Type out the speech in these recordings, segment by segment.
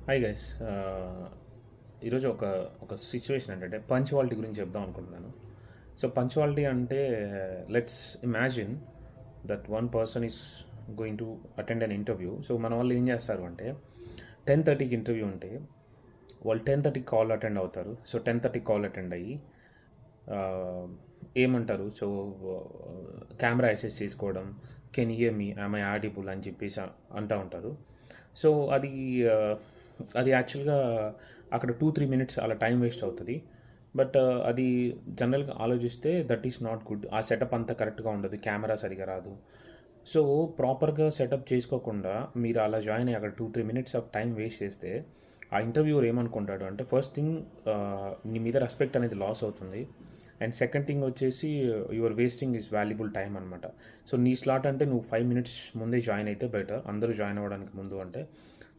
Hi guys. ఈరోజు ఒక ఒక సిచ్యువేషన్ ఏంటంటే పంచువాలిటీ గురించి చెప్దాం అనుకుంటున్నాను. సో పంచువాలిటీ అంటే let's imagine that one person is going to attend an interview. So మన వాళ్ళు ఏం చేస్తారు అంటే 10:30కి ఇంటర్వ్యూ ఉంటే వాళ్ళు 10:30 కాల్ అటెండ్ అవుతారు. సో 10:30 కాల్ అటెండ్ అయ్యి ఆ, ఏమంటారు, సో కెమెరా అసెస్ చేసుకోవడం, can hear me I audible అని చెప్పేసి అంటూ ఉంటారు. సో అది ఆ, అది యాక్చువల్గా అక్కడ 2-3 మినిట్స్ అలా టైం వేస్ట్ అవుతుంది. బట్ అది జనరల్గా ఆలోచిస్తే దట్ ఈస్ నాట్ గుడ్. ఆ సెటప్ అంతా కరెక్ట్గా ఉండదు, కెమెరా సరిగా రాదు. సో ప్రాపర్గా సెటప్ చేసుకోకుండా మీరు అలా జాయిన్ అయ్యి అక్కడ 2-3 మినిట్స్ ఆఫ్ టైం వేస్ట్ చేస్తే ఆ ఇంటర్వ్యూవర్ ఏమనుకుంటాడు అంటే, ఫస్ట్ థింగ్ నీ మీద రెస్పెక్ట్ అనేది లాస్ అవుతుంది. అండ్ సెకండ్ థింగ్ వచ్చేసి your wasting is valuable time అనమాట. సో నీ స్లాట్ అంటే నువ్వు 5 మినిట్స్ ముందే జాయిన్ అయితే బెటర్, అందరూ జాయిన్ అవ్వడానికి ముందు అంటే.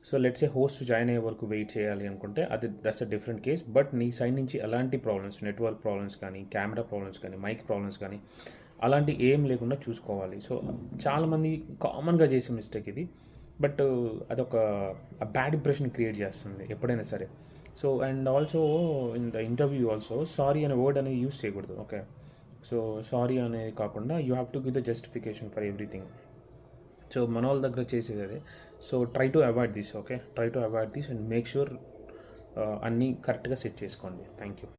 So let's A host join అయ్యే వరకు వెయిట్ చేయాలి అనుకుంటే అది that's a different case. But నీ సైడ్ నుంచి ఎలాంటి ప్రాబ్లమ్స్, నెట్వర్క్ ప్రాబ్లమ్స్ కానీ, కెమెరా ప్రాబ్లమ్స్ కానీ, మైక్ ప్రాబ్లమ్స్ కానీ అలాంటి ఏం లేకుండా చూసుకోవాలి. సో చాలామంది కామన్గా చేసే మిస్టేక్ ఇది. బట్ అదొక బ్యాడ్ ఇంప్రెషన్ క్రియేట్ చేస్తుంది ఎప్పుడైనా సరే. So and also in the interview also sorry అనే వర్డ్ అనేది యూస్ చేయకూడదు. ఓకే, సో సారీ అనేది కాకుండా you have to give the justification for everything. So మన వాళ్ళ దగ్గర చేసేది అదే. So try to avoid this. Okay, try to avoid this and make sure అన్నీ కరెక్ట్గా సెట్ చేసుకోండి. Thank you.